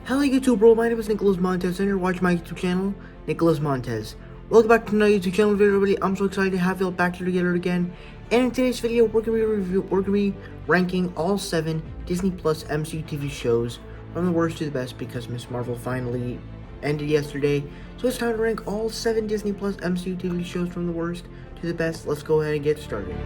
Hello YouTube bro, my name is Nicholas Montez and you're watching my YouTube channel, Nicholas Montez. Welcome back to another YouTube channel video everybody. I'm so excited to have you all back here together again. And in today's video, we're gonna be ranking all 7 Disney Plus MCU TV shows from the worst to the best because Ms. Marvel finally ended yesterday. So it's time to rank all 7 Disney Plus MCU TV shows from the worst to the best. Let's go ahead and get started.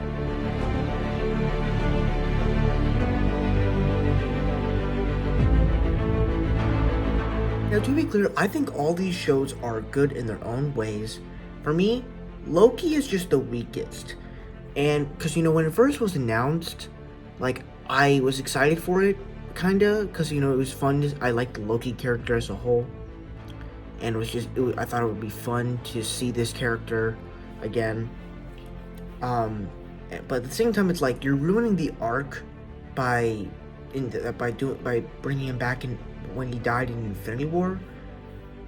Now, to be clear, I think all these shows are good in their own ways. For me, Loki is just the weakest. And, because, you know, when it first was announced, like, I was excited for it, kinda, because, you know, it was fun. I liked the Loki character as a whole. And I thought it would be fun to see this character again. But at the same time, it's like, you're ruining the arc by bringing him back in when he died in Infinity War.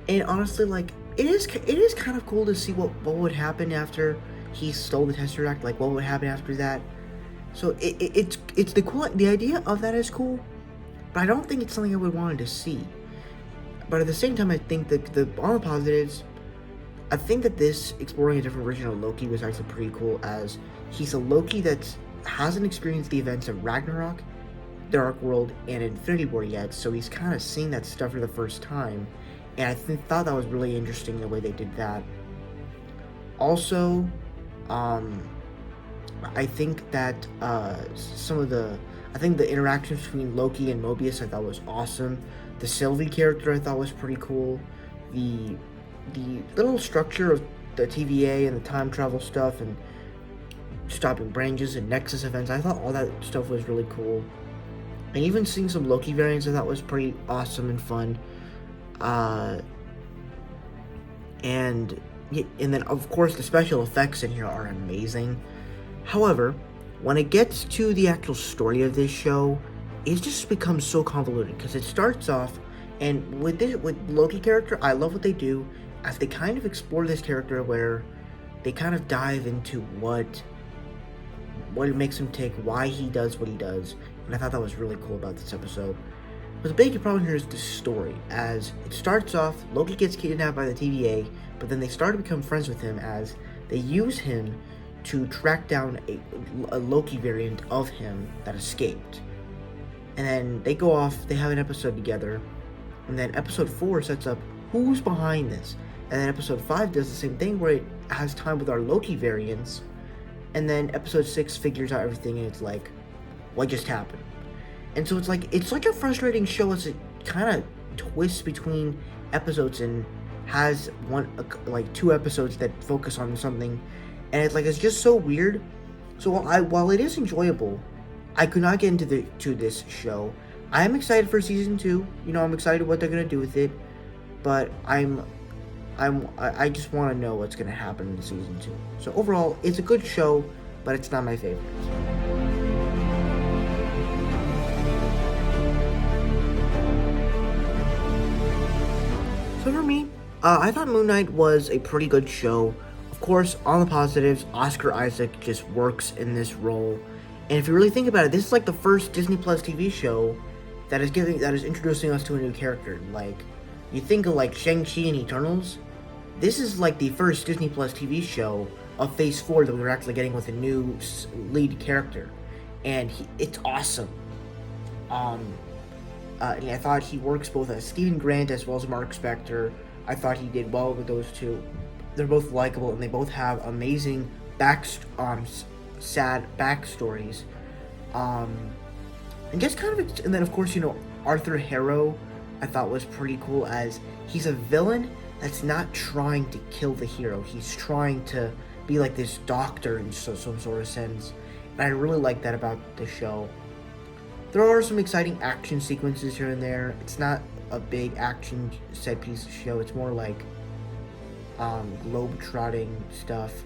And honestly, like, it is kind of cool to see what would happen after he stole the Tesseract. Like, what would happen after that. So the idea of that is cool, but I don't think it's something I would want to see. But at the same time, I think that on the positives, I think that this exploring a different version of Loki was actually pretty cool, as he's a Loki that hasn't experienced the events of Ragnarok, Dark World, and Infinity War yet, so he's kind of seeing that stuff for the first time, and I thought that was really interesting the way they did that. Also, I think that the interactions between Loki and Mobius I thought was awesome. The Sylvie character I thought was pretty cool. The little structure of the TVA and the time travel stuff and stopping branches and Nexus events, I thought all that stuff was really cool. And even seeing some Loki variants I thought was pretty awesome and fun. And then of course the special effects in here are amazing. However, when it gets to the actual story of this show, it just becomes so convoluted, because it starts off, and with Loki character, I love what they do as they kind of explore this character where they kind of dive into what makes him tick, why he does what he does. And I thought that was really cool about this episode. But the big problem here is the story, as it starts off, Loki gets kidnapped by the TVA, but then they start to become friends with him as they use him to track down a Loki variant of him that escaped. And then they go off, they have an episode together, and then episode 4 sets up who's behind this. And then episode 5 does the same thing where it has time with our Loki variants. And then episode 6 figures out everything, and it's like, what just happened? And so it's like a frustrating show as it kind of twists between episodes and has 2 episodes that focus on something, and it's just so weird. So while it is enjoyable, I could not get into this show. I am excited for season 2. You know, I'm excited what they're gonna do with it, but I just want to know what's gonna happen in season 2. So overall, it's a good show, but it's not my favorite. So for me, I thought Moon Knight was a pretty good show. Of course, on the positives, Oscar Isaac just works in this role. And if you really think about it, this is like the first Disney Plus TV show that is introducing us to a new character. Like, you think of like Shang-Chi and Eternals, this is like the first Disney Plus TV show of Phase 4 that we were actually getting with a new lead character. And it's awesome. And I thought he works both as Stephen Grant as well as Mark Spector. I thought he did well with those two. They're both likable, and they both have amazing sad backstories. And just kind of, and then of course, you know, Arthur Harrow I thought was pretty cool, as he's a villain that's not trying to kill the hero. He's trying to be like this doctor in some sort of sense. And I really like that about the show. There are some exciting action sequences here and there. It's not a big action set piece show. It's more like globe-trotting stuff.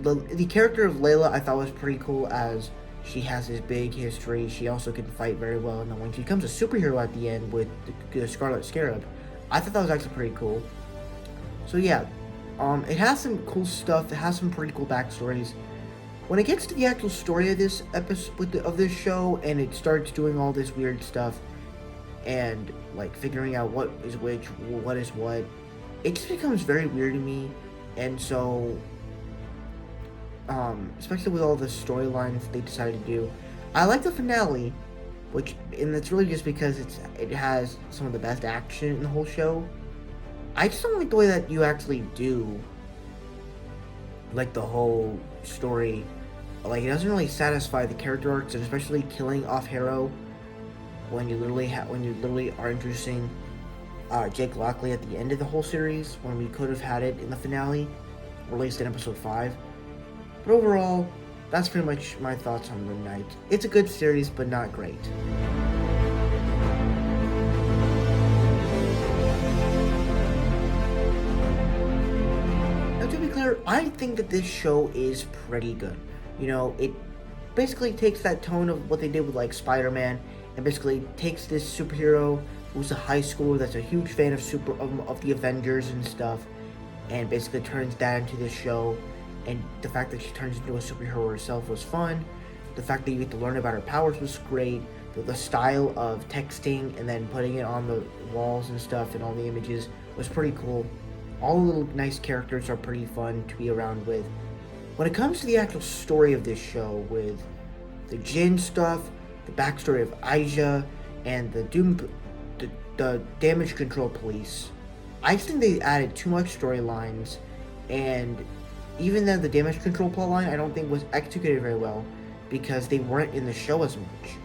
The character of Layla I thought was pretty cool, as she has this big history. She also can fight very well, and then when she becomes a superhero at the end with the Scarlet Scarab, I thought that was actually pretty cool. So yeah, it has some cool stuff. It has some pretty cool backstories. When it gets to the actual story of this episode of this show, and it starts doing all this weird stuff, and like figuring out what is which, what is what, it just becomes very weird to me. And so, especially with all the storylines they decided to do, I like the finale, and it's really just because it has some of the best action in the whole show. I just don't like the way that you actually do like the whole story. Like, it doesn't really satisfy the character arcs, and especially killing off Harrow when you literally are introducing Jake Lockley at the end of the whole series, when we could have had it in the finale, or at least in episode 5. But overall, that's pretty much my thoughts on Moon Knight. It's a good series, but not great. Now, to be clear, I think that this show is pretty good. You know, it basically takes that tone of what they did with like Spider-Man, and basically takes this superhero who's a high schooler that's a huge fan of the Avengers and stuff, and basically turns that into this show. And the fact that she turns into a superhero herself was fun. The fact that you get to learn about her powers was great. The style of texting and then putting it on the walls and stuff and all the images was pretty cool. All the little nice characters are pretty fun to be around with. When it comes to the actual story of this show, with the Jinn stuff, the backstory of Aja, and the damage control police, I just think they added too much storylines, and even then the damage control plotline I don't think was executed very well, because they weren't in the show as much.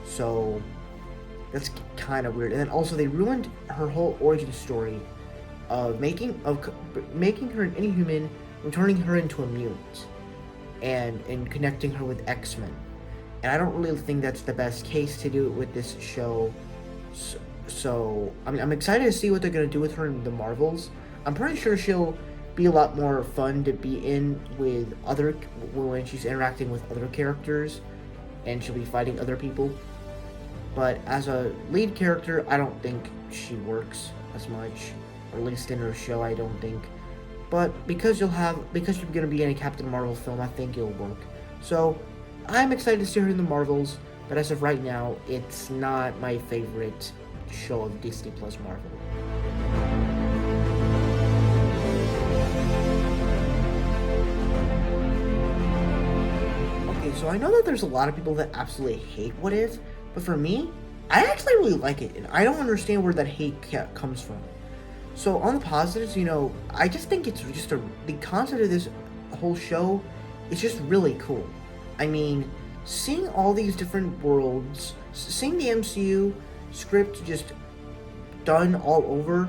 So that's kind of weird. And then also they ruined her whole origin story of making her an Inhuman, and turning her into a mutant, and connecting her with X-Men. And I don't really think that's the best case to do it with this show. So I'm excited to see what they're going to do with her in the Marvels. I'm pretty sure she'll be a lot more fun to be in with when she's interacting with other characters, and she'll be fighting other people. But as a lead character, I don't think she works as much, or at least in her show, I don't think. But because you're going to be in a Captain Marvel film, I think it'll work. So I'm excited to see her in the Marvels, but as of right now, it's not my favorite show of Disney Plus Marvel. Okay, so I know that there's a lot of people that absolutely hate What If, but for me, I actually really like it, and I don't understand where that hate comes from. So on the positives, I just think it's just the concept of this whole show is just really cool. I mean, seeing all these different worlds, seeing the MCU script just done all over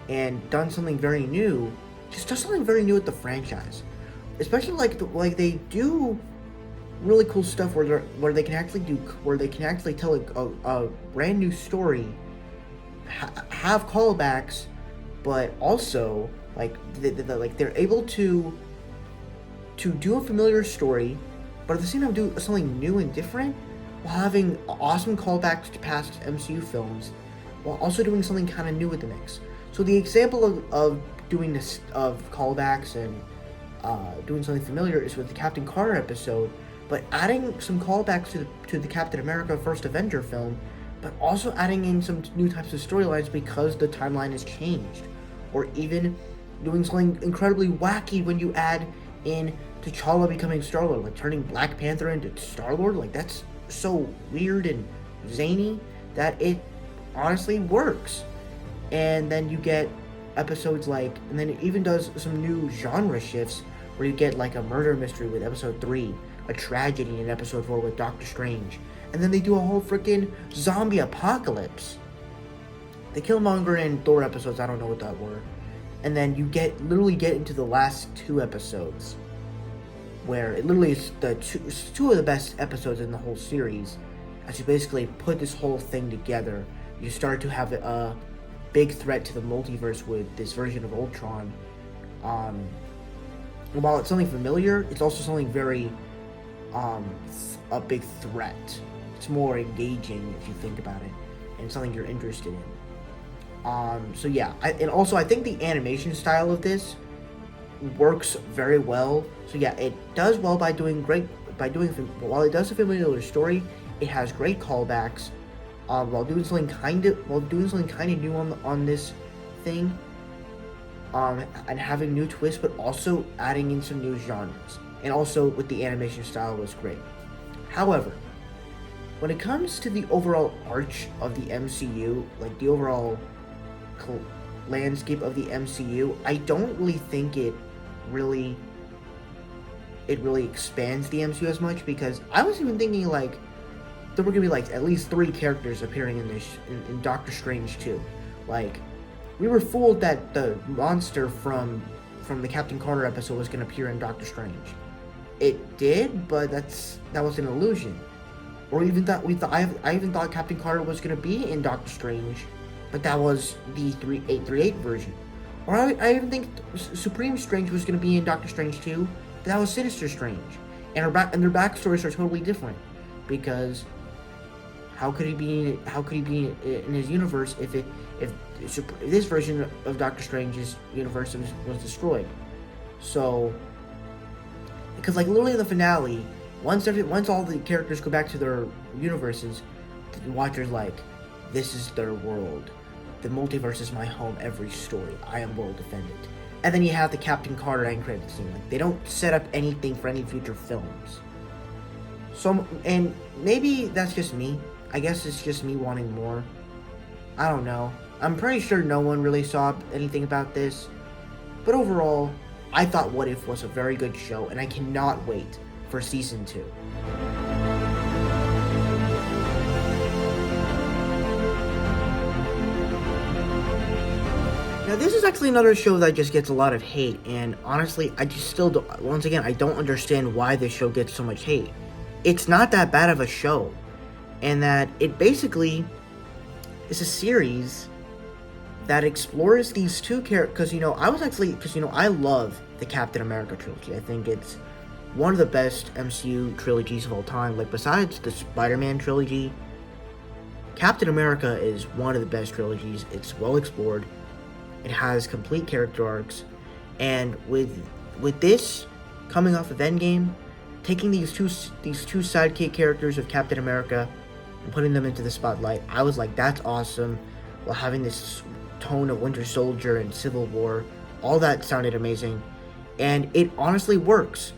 and done something very new, just does something very new with the franchise. Especially like they do really cool stuff where they can actually tell a brand new story, have callbacks, but also they're able to do a familiar story, but at the same time do something new and different, while having awesome callbacks to past MCU films, while also doing something kind of new with the mix. So the example of doing this, of callbacks and doing something familiar, is with the Captain Carter episode, but adding some callbacks to the Captain America First Avenger film, but also adding in some new types of storylines because the timeline has changed. Or even doing something incredibly wacky when you add in T'Challa becoming Star-Lord, like turning Black Panther into Star-Lord. Like, that's so weird and zany that it honestly works. And then you get episodes and then it even does some new genre shifts, where you get like a murder mystery with episode 3, a tragedy in episode 4 with Doctor Strange, and then they do a whole freaking zombie apocalypse. The Killmonger and Thor episodes, I don't know what that were. and then you literally get into the last 2 episodes, where it literally is two of the best episodes in the whole series. As you basically put this whole thing together, you start to have a big threat to the multiverse with this version of Ultron. While it's something familiar, it's also something very a big threat. It's more engaging if you think about it, and something you're interested in. So yeah, and also I think the animation style of this works very well. So yeah, it does well while it does a familiar story, it has great callbacks. While doing something kind of new on this thing, and having new twists, but also adding in some new genres, and also with the animation style was great. However, when it comes to the overall arch of the MCU, like the overall landscape of the MCU, I don't really think it really expands the MCU as much, because I was even thinking like there were gonna be like at least 3 characters appearing in Doctor Strange 2. Like, we were fooled that the monster from the Captain Carter episode was gonna appear in Doctor Strange. It did, but that was an illusion. Or even I even thought Captain Carter was gonna be in Doctor Strange, but that was the 838 version. Or I even think Supreme Strange was gonna be in Doctor Strange 2, but that was Sinister Strange. And their backstories are totally different, because how could he be in his universe if this version of Doctor Strange's universe was destroyed? So, because like literally in the finale, once all the characters go back to their universes, the Watcher's like, this is their world. The multiverse is my home. Every story, I am world defendant. And then you have the Captain Carter end credits scene. Like, they don't set up anything for any future films. So, and maybe that's just me. I guess it's just me wanting more. I don't know. I'm pretty sure no one really saw anything about this. But overall, I thought What If was a very good show, and I cannot wait for season 2. Now, this is actually another show that just gets a lot of hate, and honestly, I just still don't, once again, I don't understand why this show gets so much hate. It's not that bad of a show, and that it basically is a series that explores these two characters, because, I love the Captain America trilogy. I think it's one of the best MCU trilogies of all time. Like, besides the Spider-Man trilogy, Captain America is one of the best trilogies. It's well explored. It has complete character arcs, and with this coming off of Endgame, taking these two sidekick characters of Captain America and putting them into the spotlight, I was like, that's awesome. While having this tone of Winter Soldier and Civil War, all that sounded amazing, and it honestly works.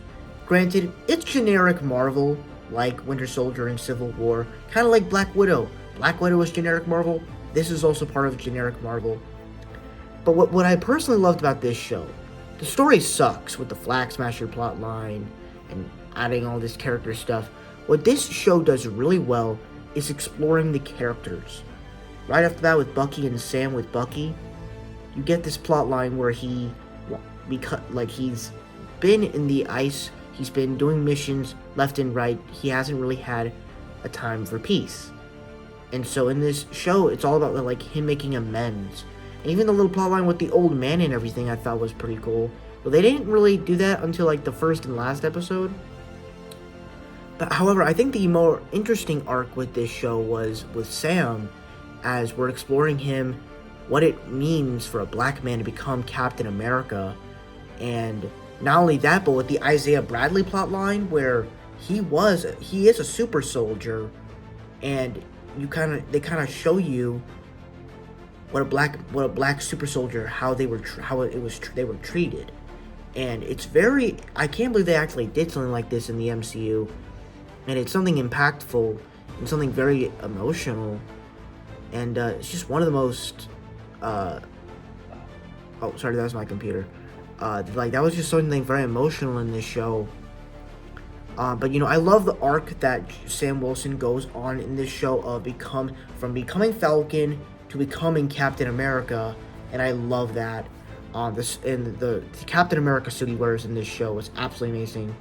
Granted, it's generic Marvel, like Winter Soldier and Civil War, kind of like Black Widow. Black Widow was generic Marvel. This is also part of generic Marvel. But what I personally loved about this show, the story sucks with the Flag Smasher plotline and adding all this character stuff. What this show does really well is exploring the characters. Right after that, with Bucky and Sam with Bucky, you get this plotline where he's been in the ice, he's been doing missions left and right, he hasn't really had a time for peace. And so in this show, it's all about like him making amends. And even the little plotline with the old man and everything I thought was pretty cool. But they didn't really do that until like the first and last episode. But however, I think the more interesting arc with this show was with Sam, as we're exploring him, what it means for a black man to become Captain America. And not only that, but with the Isaiah Bradley plotline, where he is a super soldier, and they kind of show you what a black super soldier, they were treated. And it's very, I can't believe they actually did something like this in the MCU, and it's something impactful and something very emotional, and it's just one of the most oh sorry, that was my computer. That was just something very emotional in this show. But I love the arc that Sam Wilson goes on in this show of from becoming Falcon to becoming Captain America, and I love that. This and the Captain America suit he wears in this show was absolutely amazing,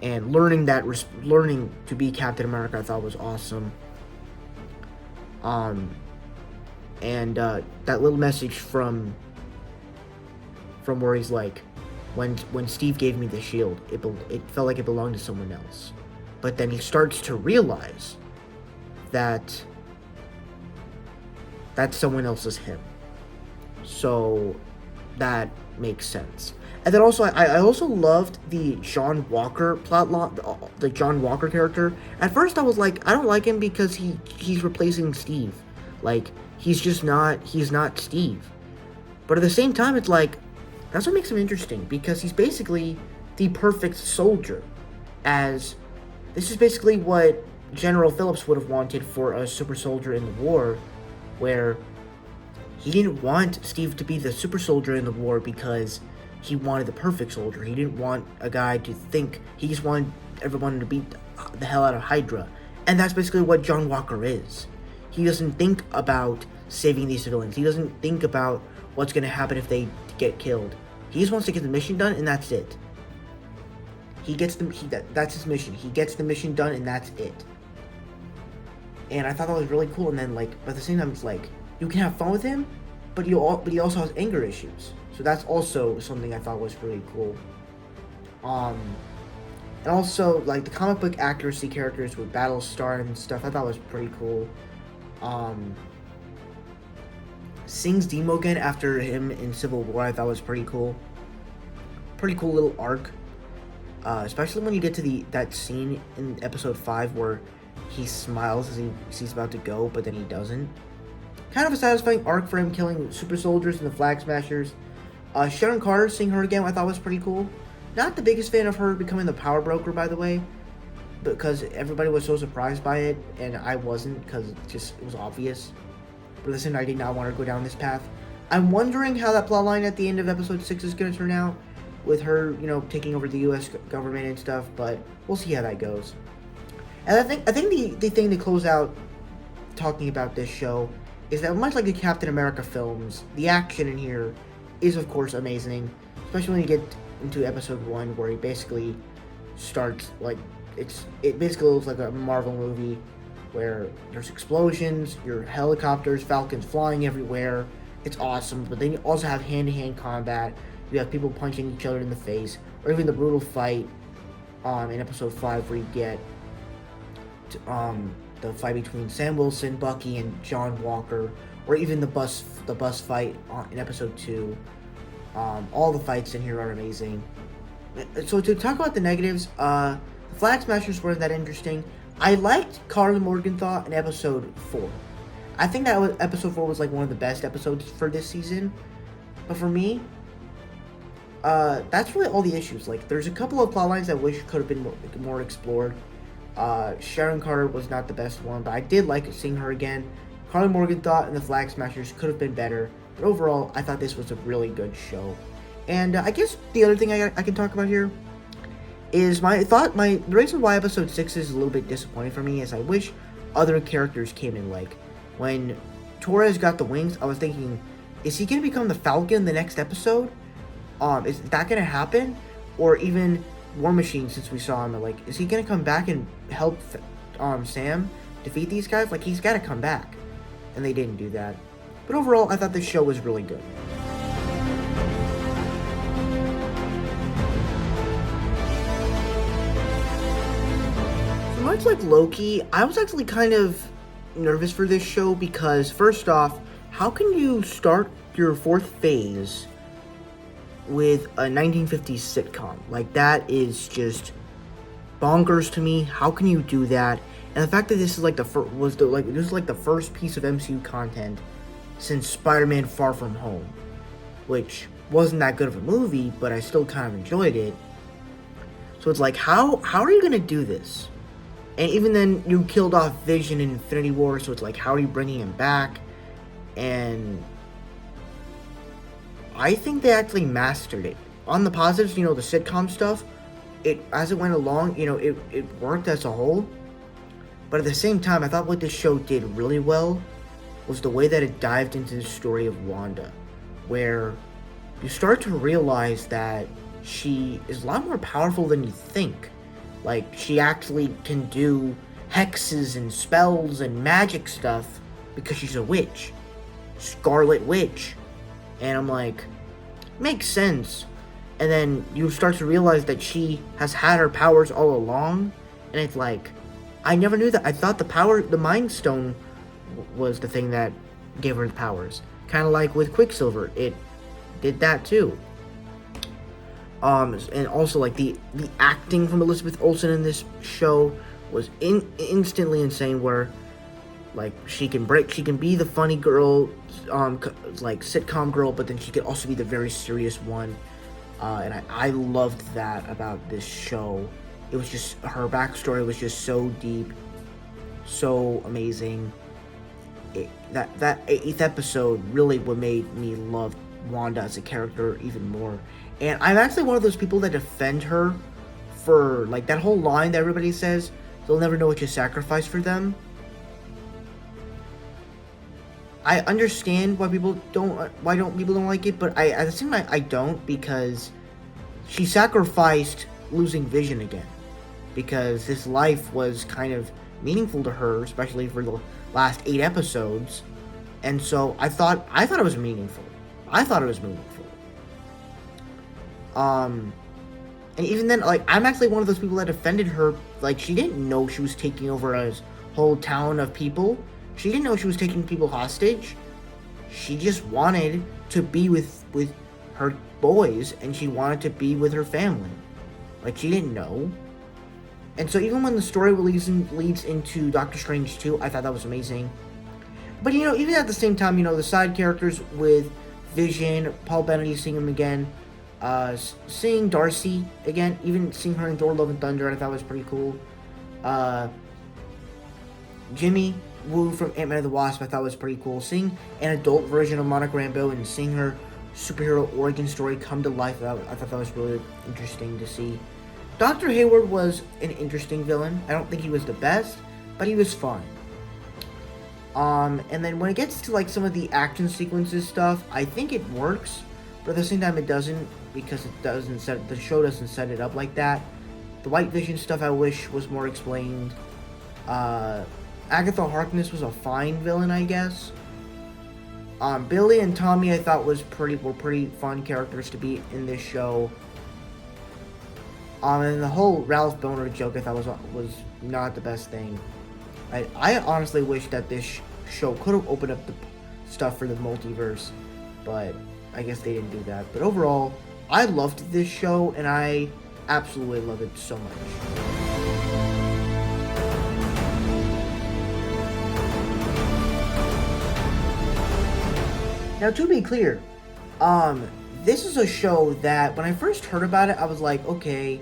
and learning to be Captain America I thought was awesome. And that little message from where he's like, when Steve gave me the shield, it felt like it belonged to someone else, but then he starts to realize that someone else is him. So that makes sense. And then also, I also loved the John Walker plotline, the John Walker character. At first, I was like, I don't like him because he's replacing Steve. Like, he's not Steve. But at the same time, it's like, that's what makes him interesting, because he's basically the perfect soldier. As this is basically what General Phillips would have wanted for a super soldier in the war, where he didn't want Steve to be the super soldier in the war because he wanted the perfect soldier. He didn't want a guy to think. He just wanted everyone to beat the hell out of Hydra. And that's basically what John Walker is. He doesn't think about saving these civilians. He doesn't think about what's going to happen if they get killed. He just wants to get the mission done, and that's it. That's his mission. He gets the mission done, and that's it. And I thought that was really cool. And then, like, at the same time, it's like, you can have fun with him, but he also has anger issues. So that's also something I thought was really cool. And also, like, the comic book accuracy characters with Battlestar and stuff, I thought was pretty cool. Sing's demo again after him in Civil War, I thought was pretty cool. Pretty cool little arc. Especially when you get to that scene in episode 5 where he smiles as he's about to go, but then he doesn't. Kind of a satisfying arc for him killing super soldiers and the Flag Smashers. Sharon Carter, seeing her again, I thought was pretty cool. Not the biggest fan of her becoming the Power Broker, by the way, because everybody was so surprised by it, and I wasn't, because it was obvious. But listen, I did not want to go down this path. I'm wondering how that plotline at the end of episode 6 is going to turn out, with her, taking over the U.S. government and stuff, but we'll see how that goes. And I think the thing to close out talking about this show is that, much like the Captain America films, the action in here is, of course, amazing, especially when you get into episode 1, where he basically starts, like, it basically looks like a Marvel movie, where there's explosions, your helicopters, Falcons flying everywhere. It's awesome, but then you also have hand-to-hand combat. You have people punching each other in the face, or even the brutal fight in episode 5, where you get the fight between Sam Wilson, Bucky, and John Walker, or even the bus fight in episode 2. All the fights in here are amazing. So to talk about the negatives, the Flag Smashers weren't that interesting. I liked Karl Morgenthau in episode 4. I think that episode 4 was like one of the best episodes for this season. But for me, that's really all the issues. Like, there's a couple of plot lines I wish could have been more explored. Sharon Carter was not the best one, but I did like seeing her again. Karl Morgenthau and the Flag Smashers could have been better, but overall, I thought this was a really good show. And I guess the other thing I can talk about here is the reason why episode 6 is a little bit disappointing for me is I wish other characters came in. Like, when Torres got the wings, I was thinking, is he going to become the Falcon the next episode? Is that going to happen? Or even War Machine, since we saw him, like, is he going to come back and help Sam defeat these guys? Like, he's got to come back. And they didn't do that. But overall, I thought this show was really good. So much like Loki, I was actually kind of nervous for this show because, first off, how can you start your 4th phase with a 1950s sitcom? Like, that is just bonkers to me. How can you do that? And the fact that this is like this is like the first piece of MCU content since Spider-Man Far From Home, which wasn't that good of a movie, but I still kind of enjoyed it. So it's like, how are you gonna do this? And even then, you killed off Vision in Infinity War, so it's like, how are you bringing him back? And I think they actually mastered it. On the positives, the sitcom stuff, as it went along, it worked as a whole. But at the same time, I thought what this show did really well was the way that it dived into the story of Wanda, where you start to realize that she is a lot more powerful than you think. Like, she actually can do hexes and spells and magic stuff because she's a witch. Scarlet Witch. And I'm like, makes sense. And then you start to realize that she has had her powers all along. And it's like, I never knew that. I thought the Mind Stone was the thing that gave her the powers. Kind of like with Quicksilver. It did that too. And also, like, the acting from Elizabeth Olsen in this show was instantly insane, where, like, she can be the funny girl, like, sitcom girl, but then she could also be the very serious one. And I loved that about this show. It was just, her backstory was just so deep, so amazing. That 8th episode really what made me love Wanda as a character even more. And I'm actually one of those people that defend her for, like, that whole line that everybody says, they'll never know what you sacrifice for them. I understand why people don't like it, but at the same time I don't, because she sacrificed losing Vision again, because this life was kind of meaningful to her, especially for the last 8 episodes, and so I thought it was meaningful. And even then, like, I'm actually one of those people that defended her. Like, she didn't know she was taking over a whole town of people. She didn't know she was taking people hostage. She just wanted to be with her boys, and she wanted to be with her family. Like, she didn't know. And so even when the story leads into Doctor Strange 2, I thought that was amazing. But, you know, even at the same time, you know, the side characters with Vision, Paul Bettany, seeing him again, seeing Darcy again, even seeing her in Thor: Love and Thunder, I thought was pretty cool. Jimmy Woo from Ant-Man and the Wasp, I thought was pretty cool. Seeing an adult version of Monica Rambeau and seeing her superhero origin story come to life, I thought that was really interesting to see. Dr. Hayward was an interesting villain. I don't think he was the best, but he was fun. And then when it gets to, like, some of the action sequences stuff, I think it works, but at the same time it doesn't, because the show doesn't set it up like that. The White Vision stuff I wish was more explained. Agatha Harkness was a fine villain, I guess. Billy and Tommy I thought were pretty fun characters to be in this show. And the whole Ralph Boner joke I thought was not the best thing. I honestly wish that this show could have opened up the stuff for the multiverse, but I guess they didn't do that. But overall, I loved this show, and I absolutely love it so much. Now, to be clear, this is a show that when I first heard about it, I was like, okay,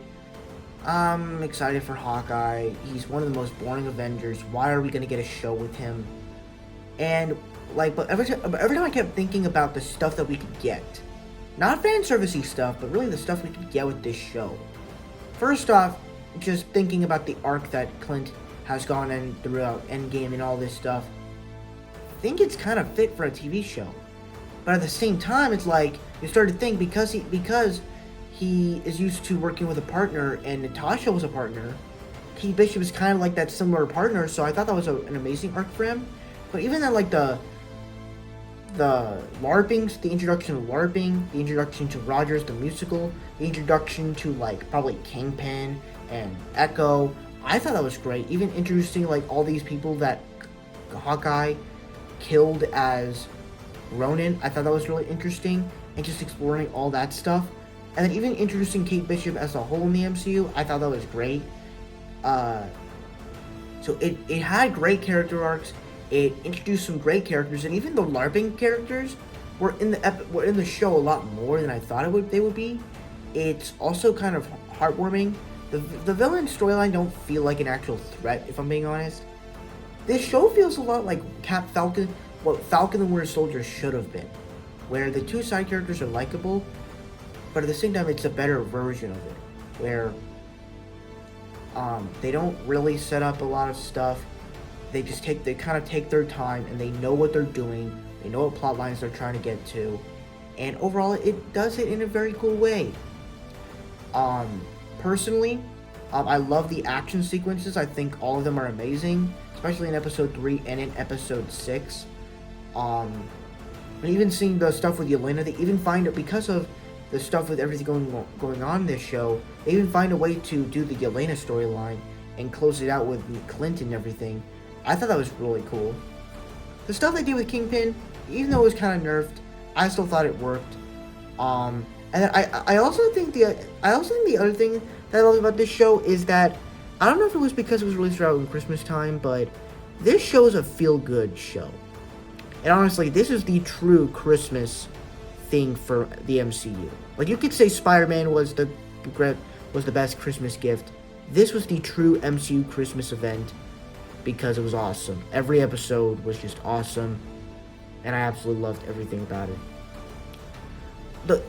I'm excited for Hawkeye. He's one of the most boring Avengers. Why are we going to get a show with him? And, like, but every time I kept thinking about the stuff that we could get. Not fan servicey stuff, but really the stuff we could get with this show. First off, just thinking about the arc that Clint has gone in throughout Endgame and all this stuff, I think it's kind of fit for a TV show. But at the same time, it's like, you start to think, because he is used to working with a partner, and Natasha was a partner, Kate Bishop is kind of like that similar partner, so I thought that was an amazing arc for him. But even then, like, the LARPings, the introduction of LARPing, the introduction to Rogers the musical, the introduction to, like, probably Kingpin and Echo, I thought that was great. Even introducing, like, all these people that Hawkeye killed as Ronin, I thought that was really interesting, and just exploring all that stuff. And then even introducing Kate Bishop as a whole in the MCU, I thought that was great. So it had great character arcs. It introduced some great characters, and even the LARPing characters were in the show a lot more than I thought they would be. It's also kind of heartwarming. The villain storyline don't feel like an actual threat, if I'm being honest. This show feels a lot like Falcon, what Falcon and Winter Soldier should have been, where the two side characters are likable, but at the same time it's a better version of it, where they don't really set up a lot of stuff. They kind of take their time, and they know what they're doing. They know what plot lines they're trying to get to, and overall, it does it in a very cool way. Personally, I love the action sequences. I think all of them are amazing, especially in episode 3 and in episode 6. Um, and even seeing the stuff with Yelena, they even find it, because of the stuff with everything going on in this show, they even find a way to do the Yelena storyline and close it out with Clint and everything. I thought that was really cool. The stuff they did with Kingpin, even though it was kind of nerfed, I still thought it worked. And I also think the other thing that I love about this show is that, I don't know if it was because it was released around Christmas time, but this show is a feel-good show. And honestly, this is the true Christmas thing for the MCU. Like, you could say Spider-Man was the best Christmas gift. This was the true MCU Christmas event because it was awesome. Every episode was just awesome, and I absolutely loved everything about it.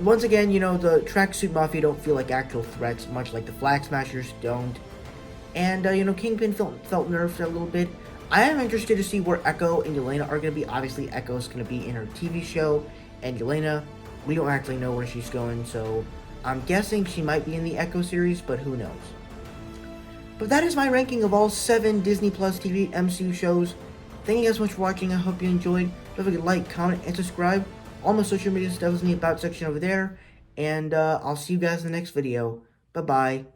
Once again, the Tracksuit Mafia don't feel like actual threats, much like the Flag Smashers don't. And, Kingpin felt nerfed a little bit. I am interested to see where Echo and Yelena are going to be. Obviously, Echo's going to be in her TV show, and Yelena, we don't actually know where she's going, so I'm guessing she might be in the Echo series, but who knows. But that is my ranking of all 7 Disney Plus TV MCU shows. Thank you guys so much for watching. I hope you enjoyed. Don't forget to like, comment, and subscribe. All my social media stuff is in the About section over there. And I'll see you guys in the next video. Bye-bye.